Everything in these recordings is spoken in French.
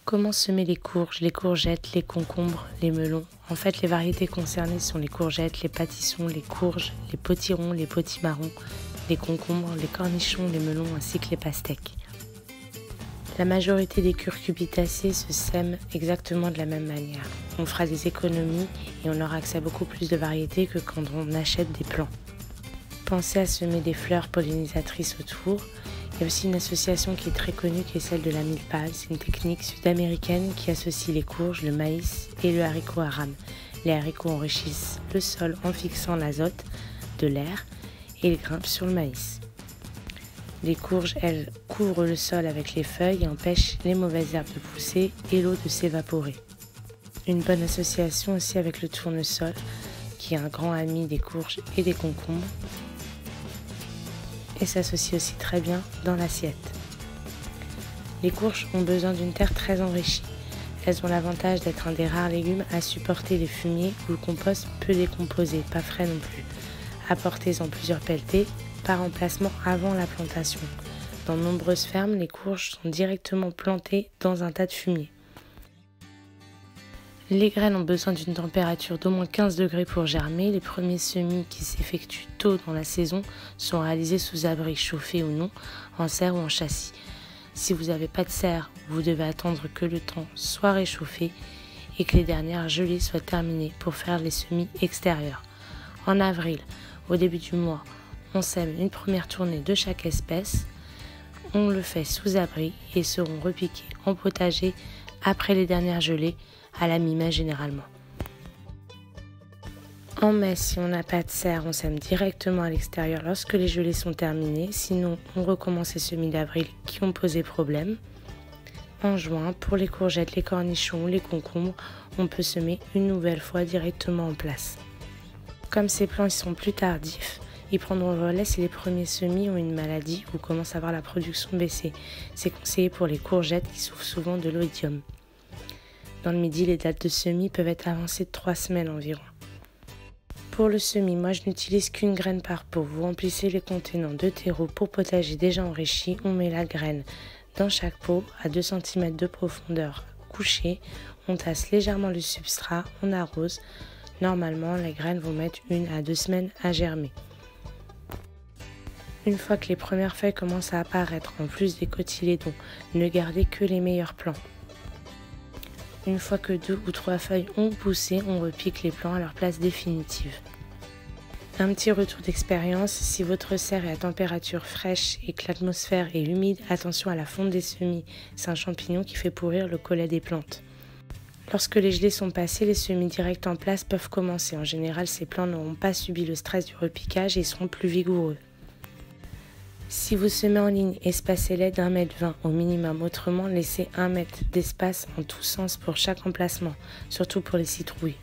Comment semer les courges, les courgettes, les concombres, les melons? En fait, les variétés concernées sont les courgettes, les pâtissons, les courges, les potirons, les potimarrons, les concombres, les cornichons, les melons ainsi que les pastèques. La majorité des curcubitacées se sèment exactement de la même manière. On fera des économies et on aura accès à beaucoup plus de variétés que quand on achète des plants. Pensez à semer des fleurs pollinisatrices autour. Il y a aussi une association qui est très connue qui est celle de la milpalle. C'est une technique sud-américaine qui associe les courges, le maïs et le haricot à rame. Les haricots enrichissent le sol en fixant l'azote de l'air et ils grimpent sur le maïs. Les courges, elles, couvrent le sol avec les feuilles et empêchent les mauvaises herbes de pousser et l'eau de s'évaporer. Une bonne association aussi avec le tournesol, qui est un grand ami des courges et des concombres, et s'associe aussi très bien dans l'assiette. Les courges ont besoin d'une terre très enrichie. Elles ont l'avantage d'être un des rares légumes à supporter les fumiers où le compost peut décomposer, pas frais non plus. Apportez-en plusieurs pelletées par emplacement avant la plantation. Dans de nombreuses fermes, les courges sont directement plantées dans un tas de fumier. Les graines ont besoin d'une température d'au moins 15 degrés pour germer. Les premiers semis qui s'effectuent tôt dans la saison sont réalisés sous abri, chauffé ou non, en serre ou en châssis. Si vous n'avez pas de serre, vous devez attendre que le temps soit réchauffé et que les dernières gelées soient terminées pour faire les semis extérieurs. En avril, au début du mois, on sème une première tournée de chaque espèce. On le fait sous abri et seront repiqués en potager après les dernières gelées, à la mi-mai généralement. En mai, si on n'a pas de serre, on sème directement à l'extérieur lorsque les gelées sont terminées. Sinon, on recommence les semis d'avril qui ont posé problème. En juin, pour les courgettes, les cornichons ou les concombres, on peut semer une nouvelle fois directement en place. Comme ces plants sont plus tardifs, ils prendront le relais si les premiers semis ont une maladie ou commencent à voir la production baisser. C'est conseillé pour les courgettes qui souffrent souvent de l'oïdium. Dans le midi, les dates de semis peuvent être avancées de 3 semaines environ. Pour le semis, moi je n'utilise qu'une graine par pot. Vous remplissez les contenants de terreau pour potager déjà enrichi. On met la graine dans chaque pot à 2 cm de profondeur couchée. On tasse légèrement le substrat, on arrose. Normalement, les graines vont mettre 1 à 2 semaines à germer. Une fois que les premières feuilles commencent à apparaître, en plus des cotylédons, ne gardez que les meilleurs plants. Une fois que 2 ou 3 feuilles ont poussé, on repique les plants à leur place définitive. Un petit retour d'expérience, si votre serre est à température fraîche et que l'atmosphère est humide, attention à la fonte des semis. C'est un champignon qui fait pourrir le collet des plantes. Lorsque les gelées sont passées, les semis directs en place peuvent commencer. En général, ces plants n'auront pas subi le stress du repiquage et seront plus vigoureux. Si vous semez en ligne, espacez-les d'1,20 m au minimum, autrement laissez 1 mètre d'espace en tous sens pour chaque emplacement, surtout pour les citrouilles.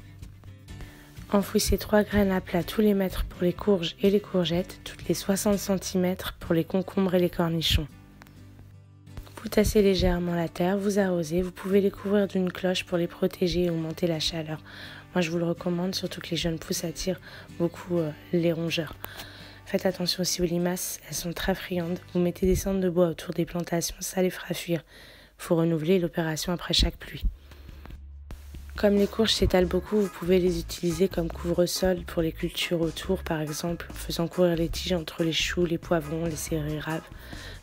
Enfouissez 3 graines à plat tous les mètres pour les courges et les courgettes, toutes les 60 cm pour les concombres et les cornichons. Vous tassez légèrement la terre, vous arrosez, vous pouvez les couvrir d'une cloche pour les protéger et augmenter la chaleur. Moi je vous le recommande, surtout que les jeunes pousses attirent beaucoup les rongeurs. Faites attention aussi aux limaces, elles sont très friandes. Vous mettez des cendres de bois autour des plantations, ça les fera fuir. Il faut renouveler l'opération après chaque pluie. Comme les courges s'étalent beaucoup, vous pouvez les utiliser comme couvre-sol pour les cultures autour, par exemple en faisant courir les tiges entre les choux, les poivrons, les céleri raves.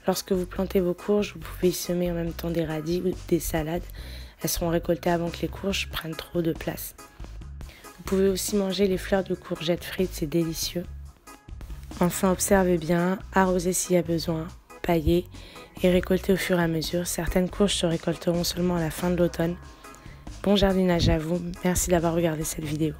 Lorsque vous plantez vos courges, vous pouvez y semer en même temps des radis ou des salades. Elles seront récoltées avant que les courges prennent trop de place. Vous pouvez aussi manger les fleurs de courgettes frites, c'est délicieux. Enfin, observez bien, arrosez s'il y a besoin, paillez et récoltez au fur et à mesure. Certaines courges se récolteront seulement à la fin de l'automne. Bon jardinage à vous, merci d'avoir regardé cette vidéo.